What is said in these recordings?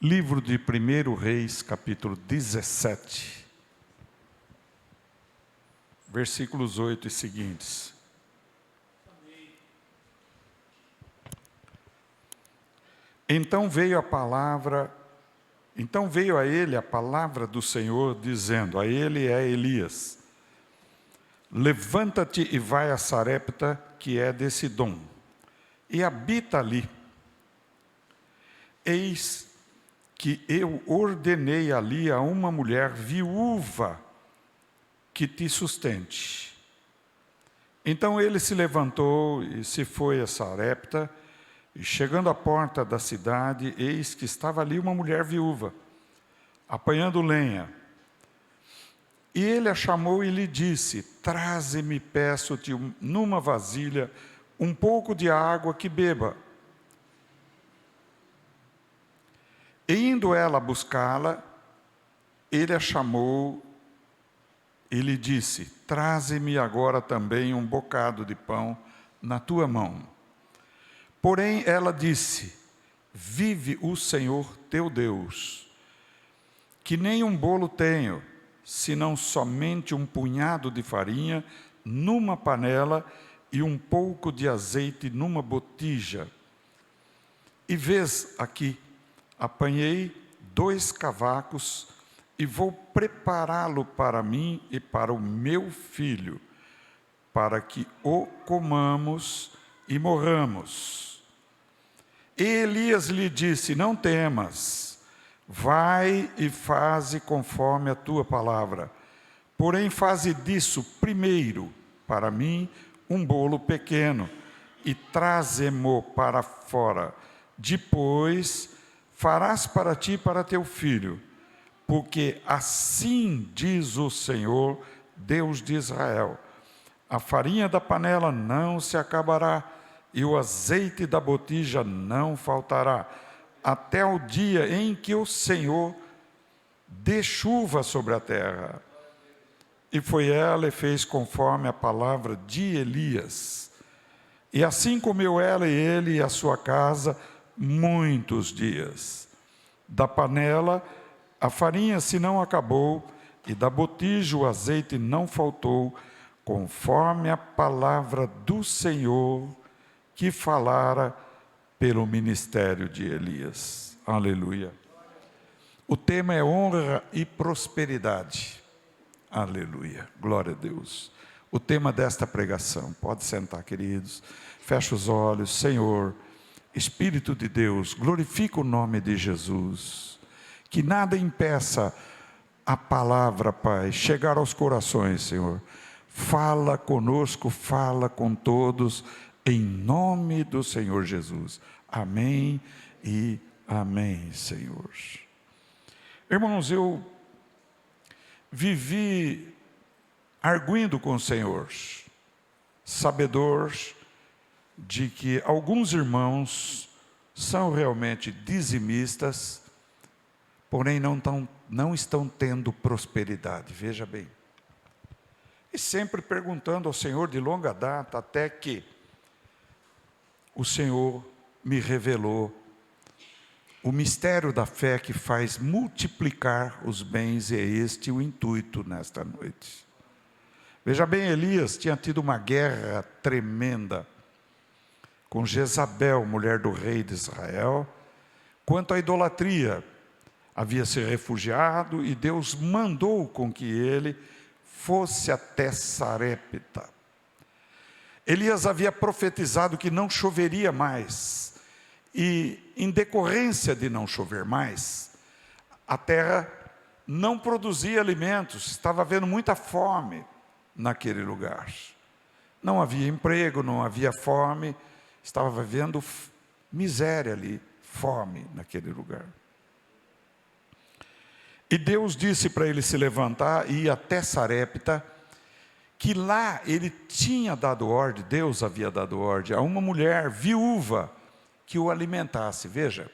Livro de 1 Reis, capítulo 17, versículos 8 e seguintes. Então veio a ele a palavra do Senhor, dizendo, a ele é Elias: levanta-te e vai a Sarepta, que é de Sidom, e habita ali. Eis que eu ordenei ali a uma mulher viúva que te sustente. Então ele se levantou e se foi a Sarepta, e chegando à porta da cidade, eis que estava ali uma mulher viúva, apanhando lenha. E ele a chamou e lhe disse: traze-me, peço-te, numa vasilha, um pouco de água que beba. E indo ela buscá-la, ele a chamou e lhe disse: traze-me agora também um bocado de pão na tua mão. Porém ela disse: vive o Senhor teu Deus, que nem um bolo tenho, senão somente um punhado de farinha numa panela e um pouco de azeite numa botija. E vês aqui, apanhei 2 cavacos e vou prepará-lo para mim e para o meu filho, para que o comamos e morramos. E Elias lhe disse: não temas, vai e faze conforme a tua palavra. Porém faze disso primeiro para mim um bolo pequeno e traze-mo para fora. Depois farás para ti e para teu filho, porque assim diz o Senhor, Deus de Israel: a farinha da panela não se acabará, e o azeite da botija não faltará, até o dia em que o Senhor dê chuva sobre a terra. E foi ela e fez conforme a palavra de Elias. E assim comeu ela e ele e a sua casa muitos dias. Da panela a farinha se não acabou, e da botija o azeite não faltou, conforme a palavra do Senhor que falara pelo ministério de Elias. Aleluia. O tema é honra e prosperidade. Aleluia. Glória a Deus. O tema desta pregação. Pode sentar, queridos. Fecha os olhos. Senhor, Espírito de Deus, glorifica o nome de Jesus. Que nada impeça a palavra, Pai, chegar aos corações, Senhor. Fala conosco, fala com todos, em nome do Senhor Jesus. Amém e amém, Senhor. Irmãos, eu vivi arguindo com o Senhor, sabedor de que alguns irmãos são realmente dizimistas, porém não estão tendo prosperidade, veja bem. E sempre perguntando ao Senhor de longa data, até que o Senhor me revelou o mistério da fé que faz multiplicar os bens, e é este o intuito nesta noite. Veja bem, Elias tinha tido uma guerra tremenda com Jezabel, mulher do rei de Israel, quanto à idolatria. Havia se refugiado e Deus mandou com que ele fosse até Sarepta. Elias havia profetizado que não choveria mais, e em decorrência de não chover mais, a terra não produzia alimentos, estava havendo muita fome naquele lugar. Não havia emprego, não havia fome, estava havendo miséria ali, fome naquele lugar. E Deus disse para ele se levantar e ir até Sarepta, que lá ele tinha dado ordem, Deus havia dado ordem a uma mulher viúva que o alimentasse. Veja,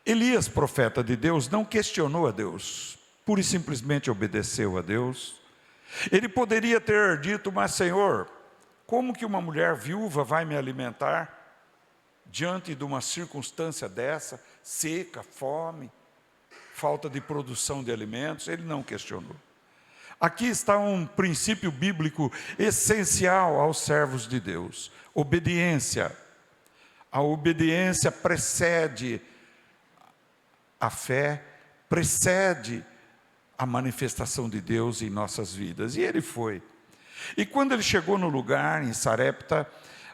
Elias, profeta de Deus, não questionou a Deus, pura e simplesmente obedeceu a Deus. Ele poderia ter dito: mas Senhor, como que uma mulher viúva vai me alimentar? diante de uma circunstância dessa, seca, fome, falta de produção de alimentos, ele não questionou. Aqui está um princípio bíblico essencial aos servos de Deus: obediência. A obediência precede a fé, precede a manifestação de Deus em nossas vidas. E ele foi. E quando ele chegou no lugar, em Sarepta,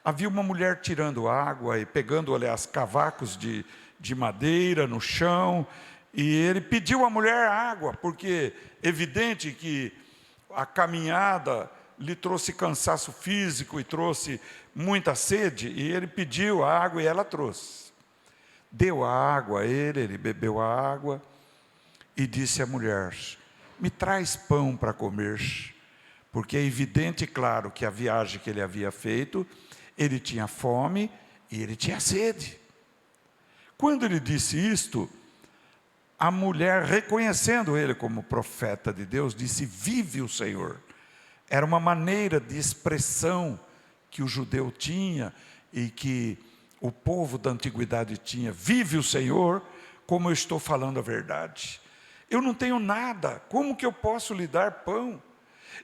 havia uma mulher tirando água e pegando, aliás, cavacos de madeira no chão. E ele pediu à mulher água, porque é evidente que a caminhada lhe trouxe cansaço físico e trouxe muita sede. E ele pediu a água e ela trouxe. Deu a água a ele, ele bebeu a água e disse à mulher: me traz pão para comer. Porque é evidente, claro, que a viagem que ele havia feito, ele tinha fome e ele tinha sede. Quando ele disse isto, a mulher, reconhecendo ele como profeta de Deus, disse: vive o Senhor. Era uma maneira de expressão que o judeu tinha e que o povo da antiguidade tinha: vive o Senhor, como eu estou falando a verdade. Eu não tenho nada, como que eu posso lhe dar pão?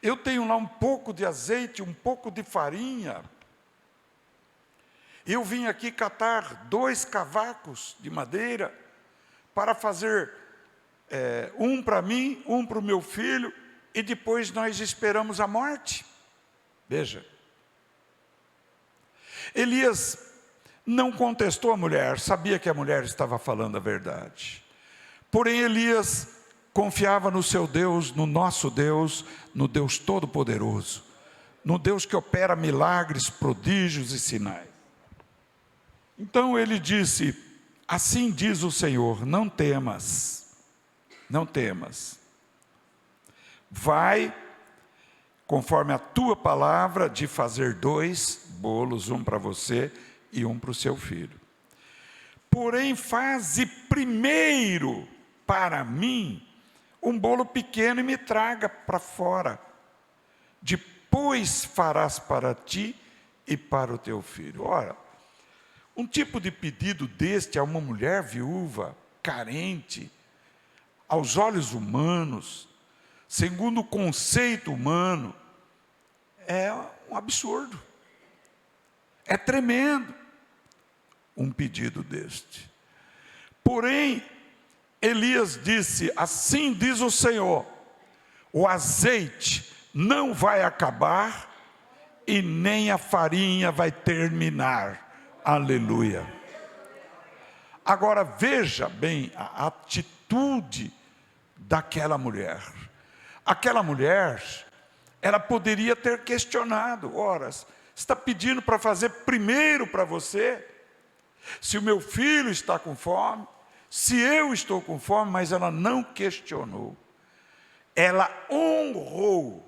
Eu tenho lá um pouco de azeite, um pouco de farinha. Eu vim aqui catar 2 cavacos de madeira para fazer um para mim, um para o meu filho, e depois nós esperamos a morte. Veja, Elias não contestou a mulher, sabia que a mulher estava falando a verdade. Porém, Elias confiava no seu Deus, no nosso Deus, no Deus Todo-Poderoso, no Deus que opera milagres, prodígios e sinais. Então ele disse: assim diz o Senhor, não temas, não temas. Vai, conforme a tua palavra, de fazer 2 bolos, um para você e um para o seu filho. Porém, faze primeiro para mim um bolo pequeno e me traga para fora. Depois farás para ti e para o teu filho. Ora, um tipo de pedido deste a uma mulher viúva, carente, aos olhos humanos, segundo o conceito humano, é um absurdo. É tremendo um pedido deste. Porém, Elias disse: assim diz o Senhor, o azeite não vai acabar e nem a farinha vai terminar. Aleluia. Agora veja bem a atitude daquela mulher. Aquela mulher, ela poderia ter questionado: ora, está pedindo para fazer primeiro para você? Se o meu filho está com fome, se eu estou com fome, mas ela não questionou. Ela honrou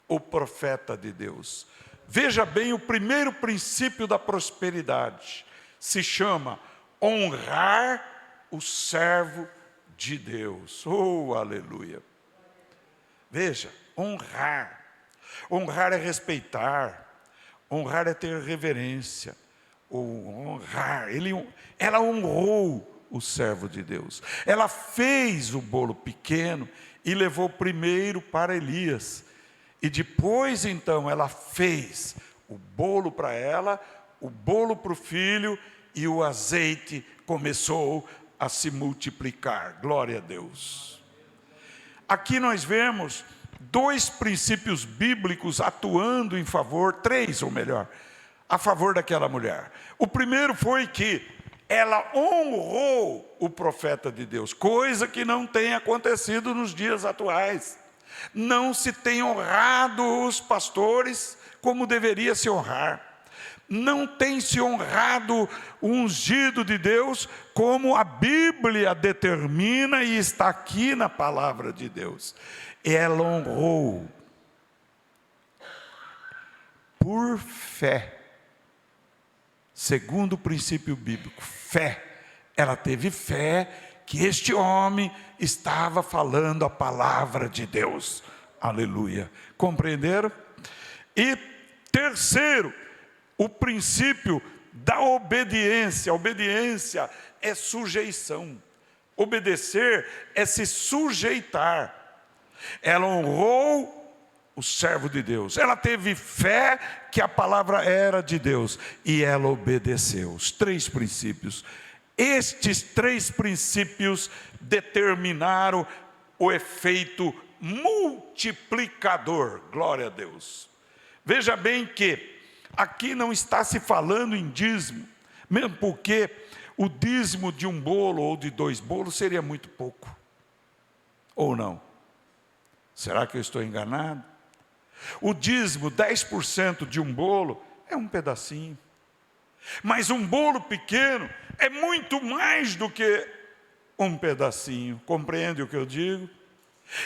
o profeta de Deus. Veja bem, o primeiro princípio da prosperidade se chama honrar o servo de Deus. Oh, aleluia. Veja, honrar. Honrar é respeitar. Honrar é ter reverência. Honrar. Ela honrou o servo de Deus. Ela fez o bolo pequeno e levou primeiro para Elias. E depois, então, ela fez o bolo para ela, o bolo para o filho, e o azeite começou a se multiplicar. Glória a Deus. Aqui nós vemos 2 princípios bíblicos atuando em favor, 3 ou melhor, a favor daquela mulher. O primeiro foi que ela honrou o profeta de Deus, coisa que não tem acontecido nos dias atuais. Não se tem honrado os pastores como deveria se honrar. Não tem se honrado o ungido de Deus como a Bíblia determina e está aqui na palavra de Deus. Ela honrou por fé, segundo o princípio bíblico, fé. Ela teve fé que este homem estava falando a palavra de Deus. Aleluia. Compreenderam? E terceiro, o princípio da obediência. Obediência é sujeição. Obedecer é se sujeitar. Ela honrou o servo de Deus. Ela teve fé que a palavra era de Deus e ela obedeceu. Os 3 princípios. Estes 3 princípios determinaram o efeito multiplicador. Glória a Deus. Veja bem que aqui não está se falando em dízimo, mesmo porque o dízimo de um bolo ou de 2 bolos seria muito pouco. Ou não? Será que eu estou enganado? O dízimo, 10% de um bolo, é um pedacinho. Mas um bolo pequeno é muito mais do que um pedacinho. Compreende o que eu digo?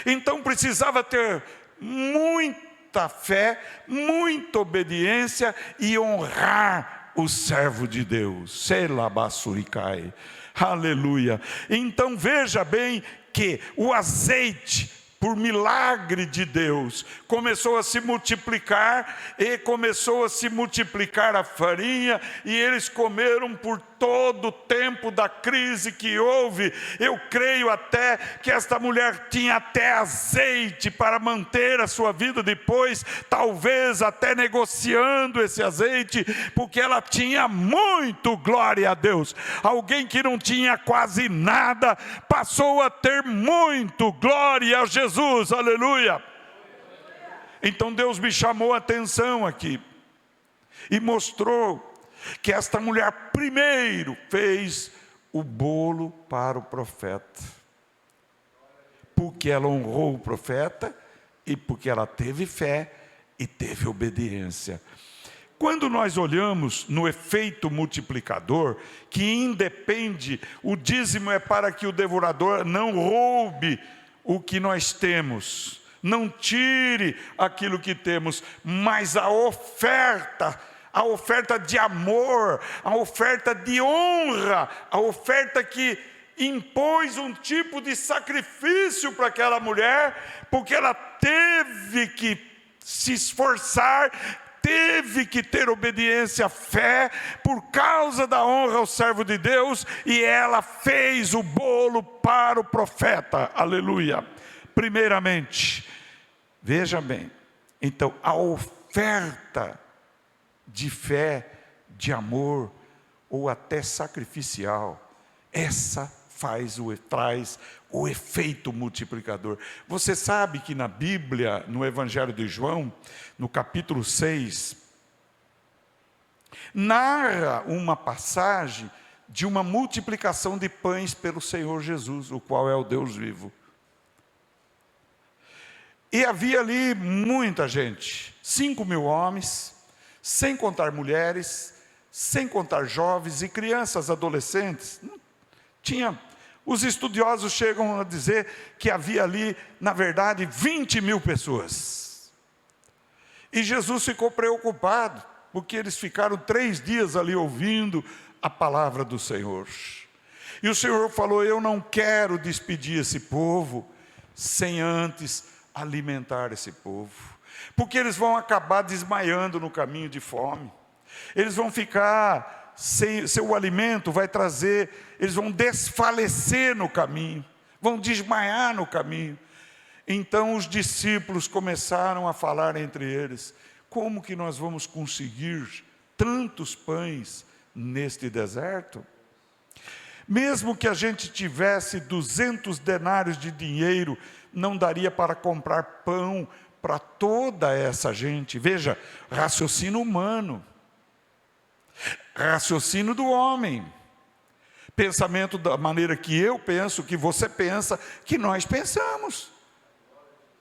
Então precisava ter muita fé, muita obediência e honrar o servo de Deus. Selabassuricai. Aleluia. Então veja bem que o azeite, por milagre de Deus, começou a se multiplicar, e começou a se multiplicar a farinha, e eles comeram por todo o tempo da crise que houve. Eu creio até que esta mulher tinha até azeite para manter a sua vida depois, talvez até negociando esse azeite, porque ela tinha muito, glória a Deus. Alguém que não tinha quase nada, passou a ter muito, glória a Jesus, aleluia. Então Deus me chamou a atenção aqui, e mostrou que esta mulher primeiro fez o bolo para o profeta, porque ela honrou o profeta, e porque ela teve fé e teve obediência. Quando nós olhamos no efeito multiplicador, que independe, o dízimo é para que o devorador não roube o que nós temos, não tire aquilo que temos, mas a oferta de amor, a oferta de honra, a oferta que impôs um tipo de sacrifício para aquela mulher, porque ela teve que se esforçar, teve que ter obediência, fé, por causa da honra ao servo de Deus, e ela fez o bolo para o profeta, aleluia. Primeiramente, veja bem, então a oferta de fé, de amor, ou até sacrificial, essa traz o efeito multiplicador. Você sabe que na Bíblia, no Evangelho de João, no capítulo 6, narra uma passagem de uma multiplicação de pães pelo Senhor Jesus, o qual é o Deus vivo. E havia ali muita gente, 5.000 homens, sem contar mulheres, sem contar jovens e crianças, adolescentes. Os estudiosos chegam a dizer que havia ali, na verdade, 20.000 pessoas. E Jesus ficou preocupado, porque eles ficaram 3 dias ali ouvindo a palavra do Senhor. E o Senhor falou: eu não quero despedir esse povo sem antes alimentar esse povo, porque eles vão acabar desmaiando no caminho de fome. Eles vão ficar sem seu alimento, vai trazer, eles vão desfalecer no caminho, vão desmaiar no caminho. Então os discípulos começaram a falar entre eles: como que nós vamos conseguir tantos pães neste deserto? Mesmo que a gente tivesse 200 denários de dinheiro, não daria para comprar pão para toda essa gente. Veja, raciocínio humano, raciocínio do homem, pensamento da maneira que eu penso, que você pensa, que nós pensamos.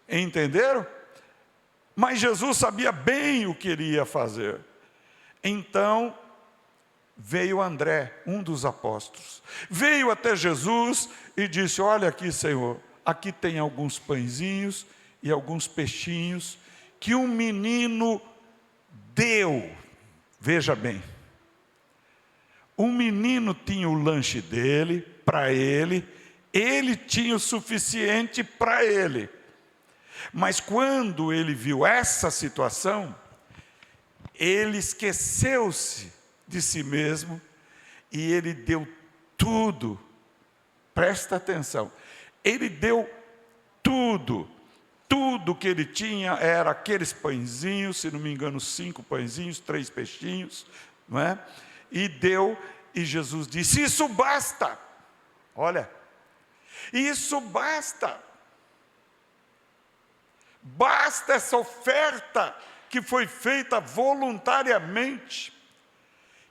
Entenderam? Mas Jesus sabia bem o que ele ia fazer. Então veio André, um dos apóstolos, veio até Jesus e disse: olha aqui, Senhor, aqui tem alguns pãezinhos e alguns peixinhos que um menino deu. Veja bem, um menino tinha o lanche dele, para ele tinha o suficiente para ele. Mas quando ele viu essa situação, ele esqueceu-se de si mesmo e ele deu tudo. Presta atenção, ele deu tudo. Tudo que ele tinha era aqueles pãezinhos, se não me engano, 5 pãezinhos, 3 peixinhos, não é? E deu, e Jesus disse: isso basta. Olha, isso basta. Basta essa oferta que foi feita voluntariamente,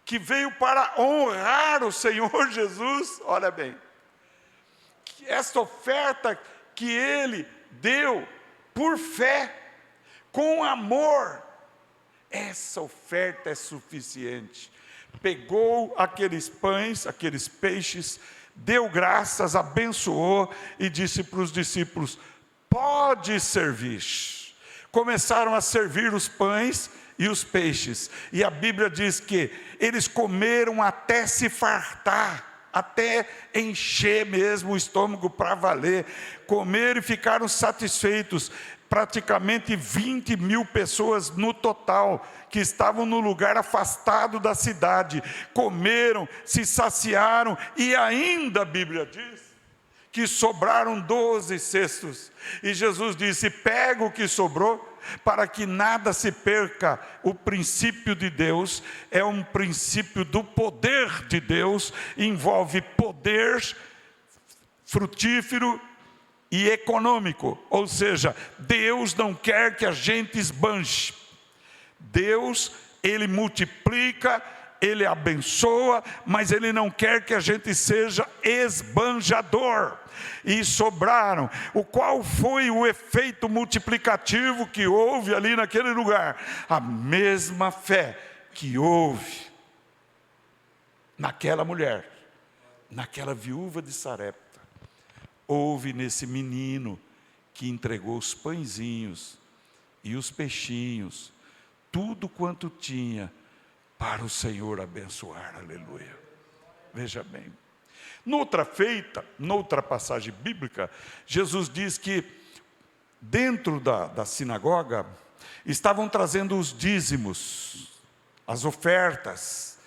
que veio para honrar o Senhor Jesus. Olha bem, essa oferta que ele deu por fé, com amor, essa oferta é suficiente. Pegou aqueles pães, aqueles peixes, deu graças, abençoou e disse para os discípulos: pode servir. Começaram a servir os pães e os peixes, e a Bíblia diz que eles comeram até se fartar, até encher mesmo o estômago para valer. Comeram e ficaram satisfeitos. Praticamente 20.000 pessoas no total, que estavam no lugar afastado da cidade, comeram, se saciaram, e ainda a Bíblia diz que sobraram 12 cestos, e Jesus disse: pega o que sobrou, para que nada se perca. O princípio de Deus é um princípio do poder de Deus, envolve poder frutífero e econômico, ou seja, Deus não quer que a gente esbanje. Deus, ele multiplica, ele abençoa, mas ele não quer que a gente seja esbanjador. E sobraram. Qual foi o efeito multiplicativo que houve ali naquele lugar? A mesma fé que houve naquela mulher, naquela viúva de Sarepta, houve nesse menino que entregou os pãezinhos e os peixinhos, tudo quanto tinha, para o Senhor abençoar. Aleluia. Veja bem, noutra passagem bíblica, Jesus diz que dentro da sinagoga estavam trazendo os dízimos, as ofertas,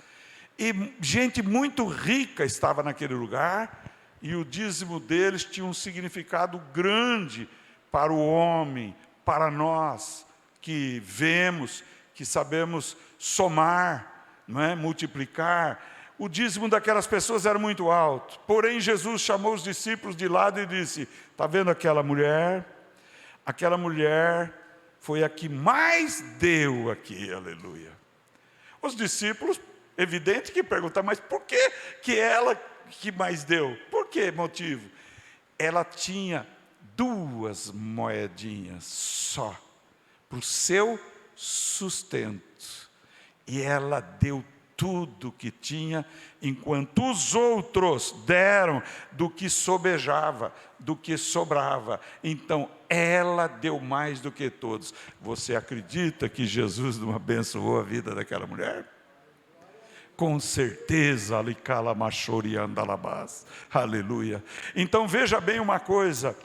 e gente muito rica estava naquele lugar, e o dízimo deles tinha um significado grande para o homem, para nós que vemos, que sabemos somar, não é? Multiplicar. O dízimo daquelas pessoas era muito alto. Porém, Jesus chamou os discípulos de lado e disse: está vendo aquela mulher? Aquela mulher foi a que mais deu aqui, aleluia. Os discípulos, evidente que perguntam: mas por que ela que mais deu? Por que motivo? Ela tinha 2 moedinhas só, para o seu sustento, e ela deu tudo que tinha, enquanto os outros deram do que sobejava, do que sobrava. Então ela deu mais do que todos. Você acredita que Jesus não abençoou a vida daquela mulher? Com certeza, aleluia. Então veja bem uma coisa,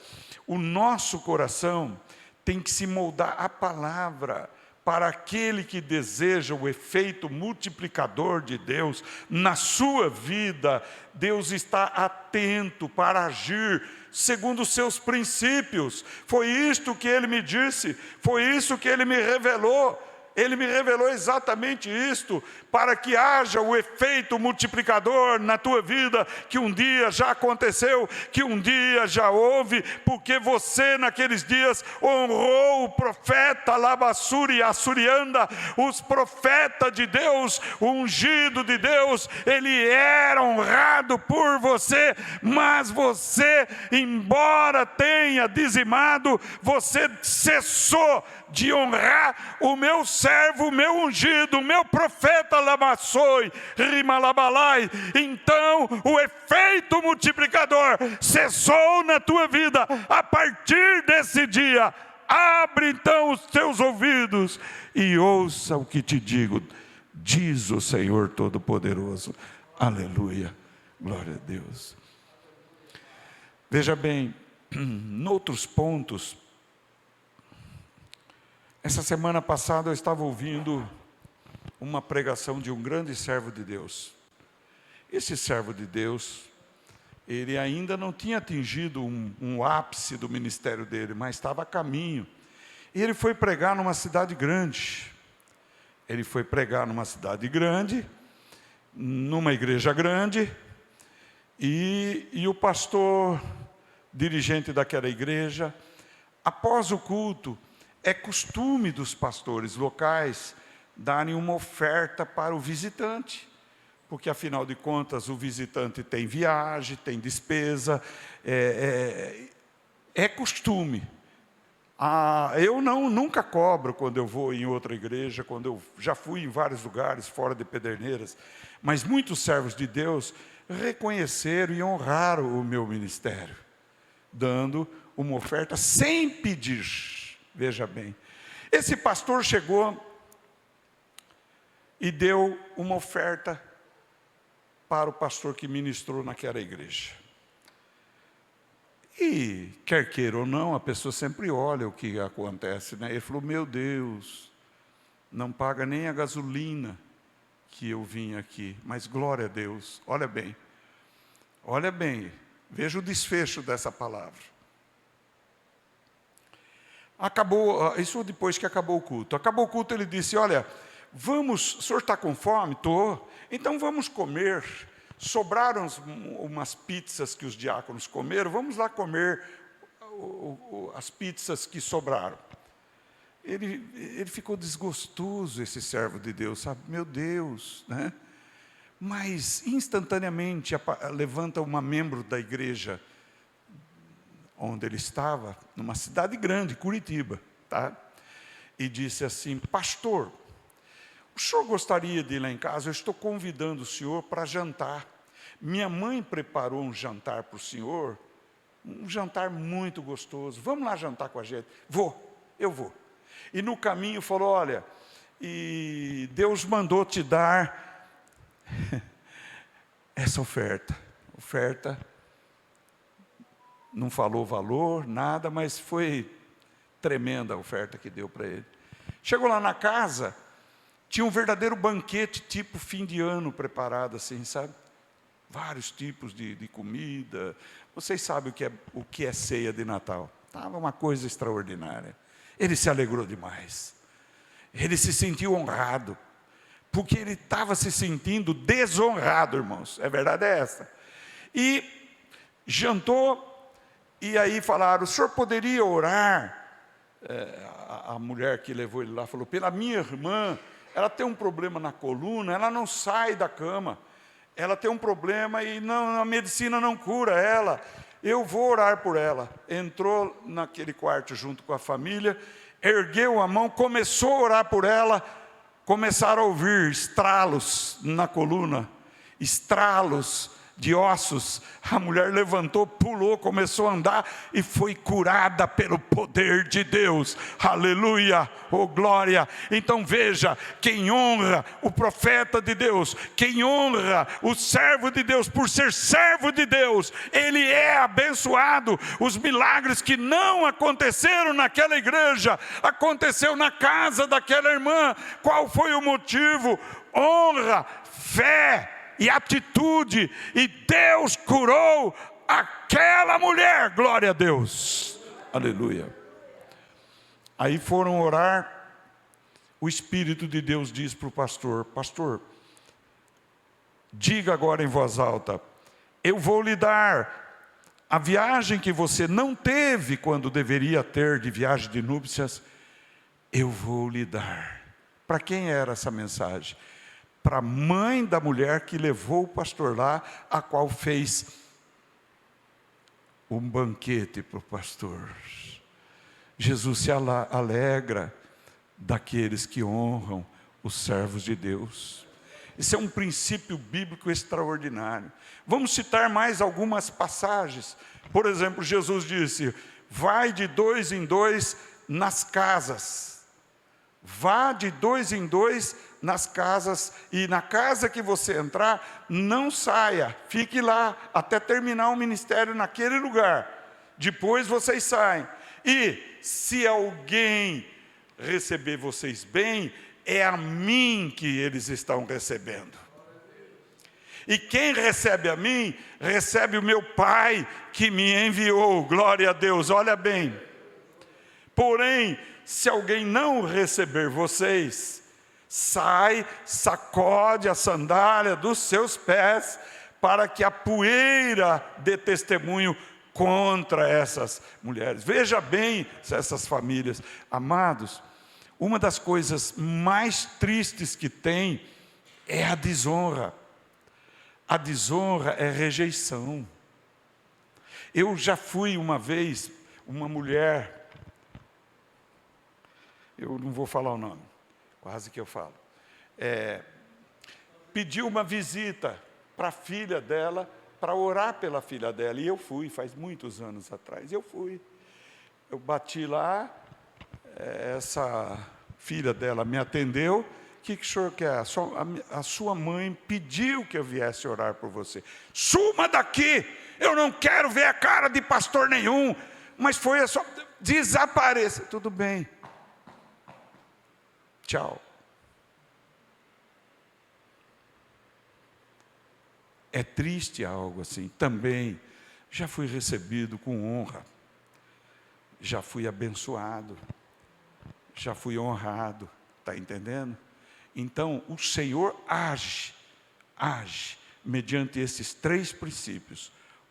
o nosso coração tem que se moldar à palavra. Para aquele que deseja o efeito multiplicador de Deus na sua vida, Deus está atento para agir segundo os seus princípios. Foi isto que Ele me disse, foi isso que Ele me revelou. Ele me revelou exatamente isto, para que haja o efeito multiplicador na tua vida, que um dia já aconteceu, que um dia já houve, porque você naqueles dias honrou o profeta Labassuri, Assurianda, os profetas de Deus, o ungido de Deus, ele era honrado por você, mas você, embora tenha dizimado, você cessou de honrar o meu servo, o meu ungido, o meu profeta Lamassoi, Rimalabalai. Então o efeito multiplicador cessou na tua vida. A partir desse dia, abre então os teus ouvidos e ouça o que te digo, diz o Senhor Todo-Poderoso. Aleluia, glória a Deus. Veja bem, noutros pontos, essa semana passada eu estava ouvindo uma pregação de um grande servo de Deus. Esse servo de Deus, ele ainda não tinha atingido um ápice do ministério dele, mas estava a caminho. E ele foi pregar numa cidade grande. Ele foi pregar numa cidade grande, numa igreja grande, e o pastor, dirigente daquela igreja, após o culto, é costume dos pastores locais darem uma oferta para o visitante, porque afinal de contas o visitante tem viagem, tem despesa, é costume. Eu nunca cobro quando eu vou em outra igreja, quando eu já fui em vários lugares fora de Pederneiras, mas muitos servos de Deus reconheceram e honraram o meu ministério, dando uma oferta sem pedir. Veja bem, esse pastor chegou e deu uma oferta para o pastor que ministrou naquela igreja. E, quer queira ou não, a pessoa sempre olha o que acontece, né? Ele falou, meu Deus, não paga nem a gasolina que eu vim aqui, mas glória a Deus, olha bem, veja o desfecho dessa palavra. Isso depois que acabou o culto. Acabou o culto, ele disse, olha, o senhor está com fome? Estou. Então vamos comer. Sobraram umas pizzas que os diáconos comeram, vamos lá comer as pizzas que sobraram. Ele ficou desgostoso, esse servo de Deus, sabe? Meu Deus, né? Mas instantaneamente levanta uma membro da igreja onde ele estava, numa cidade grande, Curitiba, tá? E disse assim, pastor, o senhor gostaria de ir lá em casa? Eu estou convidando o senhor para jantar. Minha mãe preparou um jantar para o senhor, um jantar muito gostoso. Vamos lá jantar com a gente? Eu vou. E no caminho falou, olha, e Deus mandou te dar essa oferta. Não falou valor, nada, mas foi tremenda a oferta que deu para ele. Chegou lá na casa, tinha um verdadeiro banquete, tipo fim de ano preparado assim, sabe? Vários tipos de comida. Vocês sabem o que é ceia de Natal. Estava uma coisa extraordinária. Ele se alegrou demais. Ele se sentiu honrado. Porque ele estava se sentindo desonrado, irmãos. A verdade é essa. E jantou, e aí falaram, o senhor poderia orar? A mulher que levou ele lá falou, pela minha irmã, ela tem um problema na coluna, ela não sai da cama, ela tem um problema e a medicina não cura ela, eu vou orar por ela. Entrou naquele quarto junto com a família, ergueu a mão, começou a orar por ela, começaram a ouvir estralos na coluna, estralos de ossos. A mulher levantou, pulou, começou a andar e foi curada pelo poder de Deus. Aleluia, oh glória. Então veja, quem honra o profeta de Deus, quem honra o servo de Deus por ser servo de Deus, ele é abençoado. Os milagres que não aconteceram naquela igreja, aconteceu na casa daquela irmã. Qual foi o motivo? Honra, fé e atitude, e Deus curou aquela mulher, glória a Deus, aleluia. Aí foram orar, o Espírito de Deus diz para o pastor, pastor, diga agora em voz alta, eu vou lhe dar a viagem que você não teve quando deveria ter de viagem de núpcias, eu vou lhe dar. Para quem era essa mensagem? Para a mãe da mulher que levou o pastor lá, a qual fez um banquete para o pastor. Jesus se alegra daqueles que honram os servos de Deus. Esse é um princípio bíblico extraordinário. Vamos citar mais algumas passagens. Por exemplo, Jesus disse, vai de 2 em 2 nas casas. Vá de 2 em 2 nas casas, e na casa que você entrar, não saia, fique lá, até terminar o ministério naquele lugar, depois vocês saem, e se alguém receber vocês bem, é a mim que eles estão recebendo. E quem recebe a mim, recebe o meu Pai que me enviou. Glória a Deus, olha bem. Porém, se alguém não receber vocês, sai, sacode a sandália dos seus pés, para que a poeira dê testemunho contra essas mulheres. Veja bem essas famílias. Amados, uma das coisas mais tristes que tem é a desonra. A desonra é rejeição. Eu já fui uma vez, uma mulher, eu não vou falar o nome, quase que eu falo, pediu uma visita para a filha dela, para orar pela filha dela, e eu fui, faz muitos anos atrás, eu bati lá, essa filha dela me atendeu. O que o senhor quer? A sua mãe pediu que eu viesse orar por você. Suma daqui, eu não quero ver a cara de pastor nenhum, mas foi só desapareça. Tudo bem, tchau. É triste algo assim. Também já fui recebido com honra, já fui abençoado, já fui honrado, está entendendo? Então, o Senhor age mediante esses 3 princípios.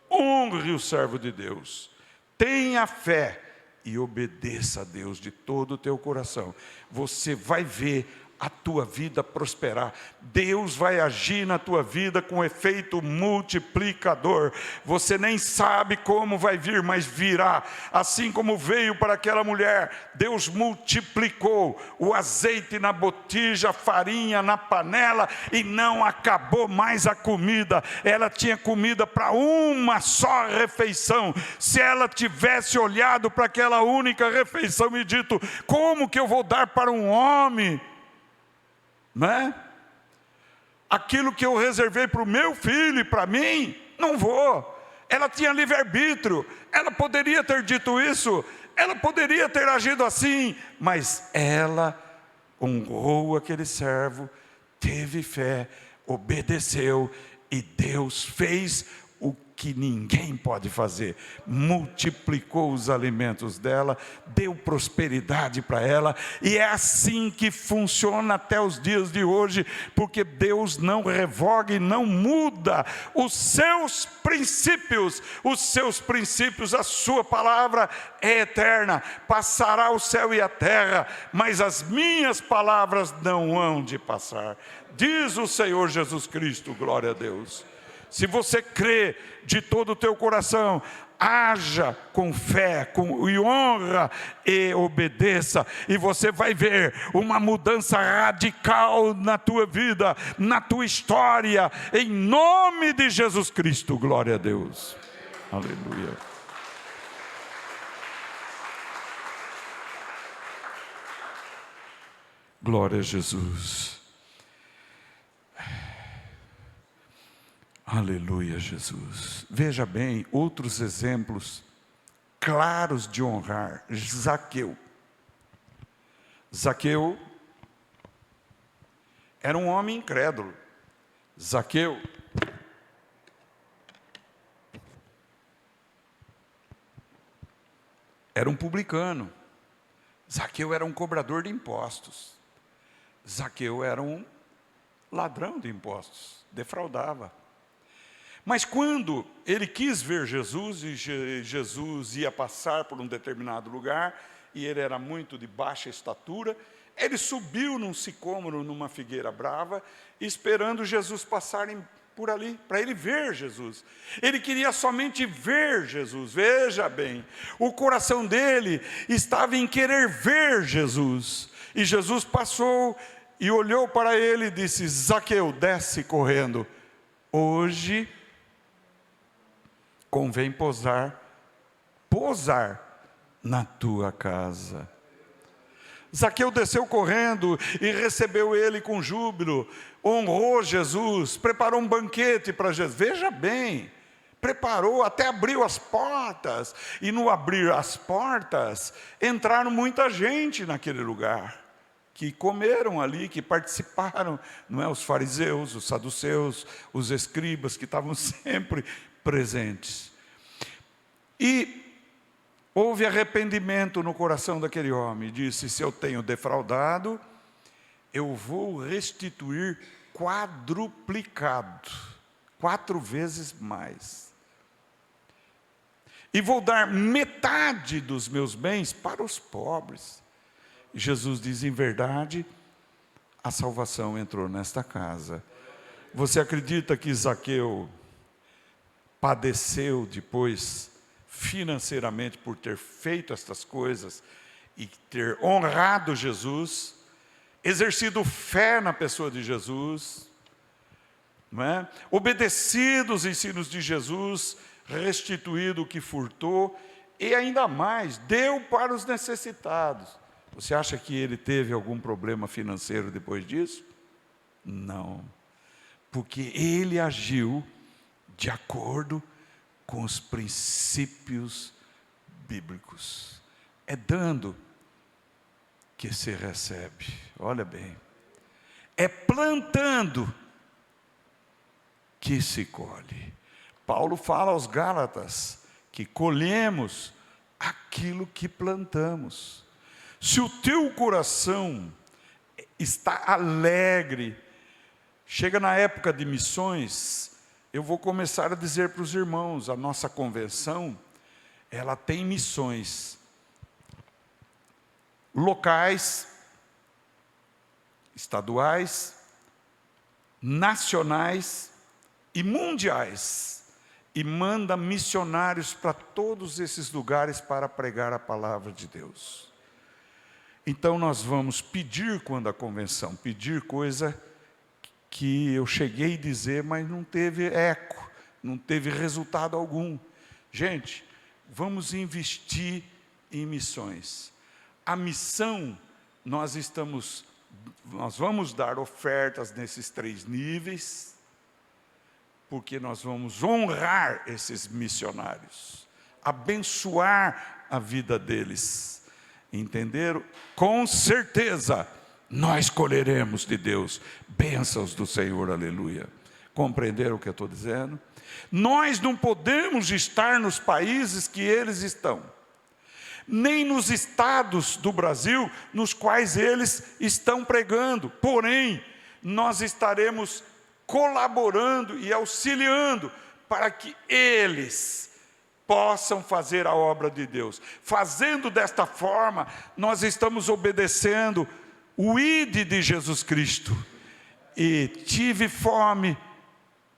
Honre o servo de Deus, tenha fé e obedeça a Deus de todo o teu coração. Você vai ver a tua vida prosperar. Deus vai agir na tua vida com efeito multiplicador. Você nem sabe como vai vir, mas virá. Assim como veio para aquela mulher, Deus multiplicou o azeite na botija, a farinha na panela, e não acabou mais a comida. Ela tinha comida para uma só refeição. Se ela tivesse olhado para aquela única refeição e dito: como que eu vou dar para um homem? Não é? Aquilo que eu reservei para o meu filho e para mim, não vou. Ela tinha livre-arbítrio, ela poderia ter dito isso, ela poderia ter agido assim, mas ela honrou aquele servo, teve fé, obedeceu, e Deus fez o que ninguém pode fazer. Multiplicou os alimentos dela, deu prosperidade para ela, e é assim que funciona até os dias de hoje, porque Deus não revoga e não muda os seus princípios. A sua palavra é eterna. Passará o céu e a terra, mas as minhas palavras não hão de passar, diz o Senhor Jesus Cristo. Glória a Deus. Se você crê de todo o teu coração, haja com fé, e honra e obedeça, e você vai ver uma mudança radical na tua vida, na tua história, em nome de Jesus Cristo. Glória a Deus. Aleluia. Glória a Jesus. Aleluia, Jesus. Veja bem, outros exemplos claros de honrar. Zaqueu. Zaqueu era um homem incrédulo. Zaqueu era um publicano. Zaqueu era um cobrador de impostos. Zaqueu era um ladrão de impostos, defraudava. Mas quando ele quis ver Jesus, e Jesus ia passar por um determinado lugar, e ele era muito de baixa estatura, ele subiu num sicômoro, numa figueira brava, esperando Jesus passar por ali, para ele ver Jesus. Ele queria somente ver Jesus. Veja bem, o coração dele estava em querer ver Jesus. E Jesus passou e olhou para ele e disse: Zaqueu, desce correndo. Hoje convém posar na tua casa. Zaqueu desceu correndo e recebeu ele com júbilo, honrou Jesus, preparou um banquete para Jesus. Veja bem, preparou, até abriu as portas, e no abrir as portas, entraram muita gente naquele lugar. que comeram ali, que participaram, não é? Os fariseus, os saduceus, os escribas, que estavam sempre presentes. E houve arrependimento no coração daquele homem. Disse: se eu tenho defraudado, eu vou restituir quadruplicado, 4 vezes mais. E vou dar metade dos meus bens para os pobres. Jesus diz: em verdade, a salvação entrou nesta casa. Você acredita que Zaqueu padeceu depois financeiramente por ter feito estas coisas e ter honrado Jesus, exercido fé na pessoa de Jesus, não é? Obedecido os ensinos de Jesus, restituído o que furtou e ainda mais, deu para os necessitados? Você acha que ele teve algum problema financeiro depois disso? Não, porque ele agiu de acordo com os princípios bíblicos. É dando que se recebe. Olha bem, é plantando que se colhe. Paulo fala aos Gálatas que colhemos aquilo que plantamos. Se o teu coração está alegre, chega na época de missões, eu vou começar a dizer para os irmãos, a nossa convenção, ela tem missões locais, estaduais, nacionais e mundiais, e manda missionários para todos esses lugares para pregar a palavra de Deus. Então nós vamos pedir, quando a convenção pedir coisa que eu cheguei a dizer, mas não teve eco, não teve resultado algum. Gente, vamos investir em missões. A missão, nós vamos dar ofertas nesses 3 níveis, porque nós vamos honrar esses missionários, abençoar a vida deles. Entenderam? Com certeza, nós colheremos de Deus bênçãos do Senhor, aleluia. Compreenderam o que eu estou dizendo? Nós não podemos estar nos países que eles estão, nem nos estados do Brasil nos quais eles estão pregando. Porém, nós estaremos colaborando e auxiliando para que eles possam fazer a obra de Deus. Fazendo desta forma, nós estamos obedecendo o ide de Jesus Cristo. E tive fome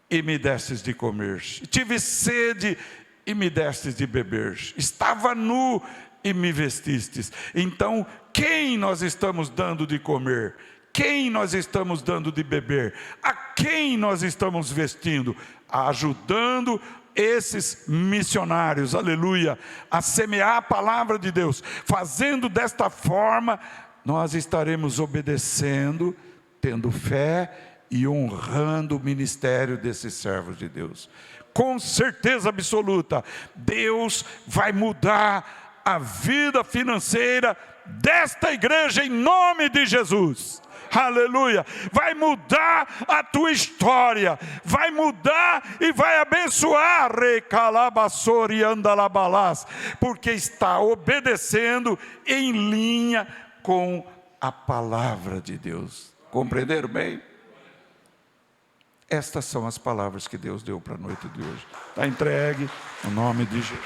e me destes de comer, tive sede e me destes de beber, estava nu e me vestistes. Então, quem nós estamos dando de comer? Quem nós estamos dando de beber? A quem nós estamos vestindo? Ajudando esses missionários, aleluia, a semear a palavra de Deus. Fazendo desta forma, nós estaremos obedecendo, tendo fé e honrando o ministério desses servos de Deus. Com certeza absoluta, Deus vai mudar a vida financeira desta igreja em nome de Jesus. Aleluia, vai mudar a tua história, vai mudar e vai abençoar, porque está obedecendo em linha com a palavra de Deus. Compreenderam bem? Estas são as palavras que Deus deu para a noite de hoje. Está entregue, no nome de Jesus.